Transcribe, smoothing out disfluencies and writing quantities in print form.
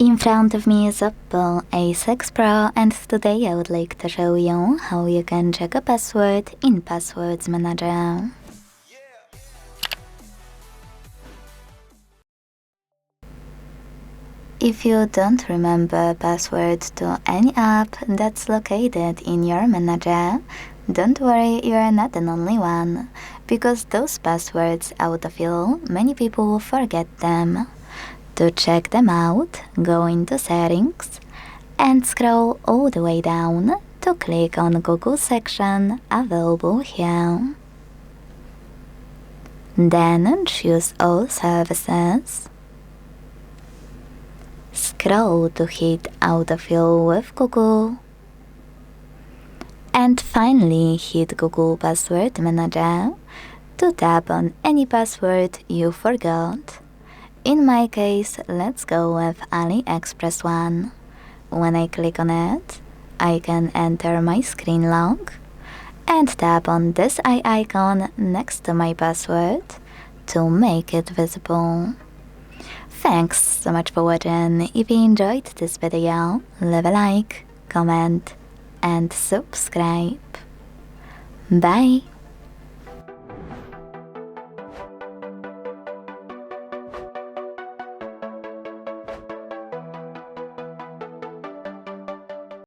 In front of me is OPPO A6 Pro, and today I would like to show you how you can check a password in Passwords Manager. If you don't remember password to any app that's located in your manager, don't worry, you are not the only one, because those passwords autofill, many people forget them. To check them out, go into Settings and scroll all the way down to click on Google section available here. Then choose All Services. Scroll to hit Autofill with Google. And finally hit Google Password Manager to tap on any password you forgot. In my case, let's go with AliExpress one. When I click on it, I can enter my screen log and tap on this eye icon next to my password to make it visible. Thanks so much for watching. If you enjoyed this video, leave a like, comment and subscribe. Bye!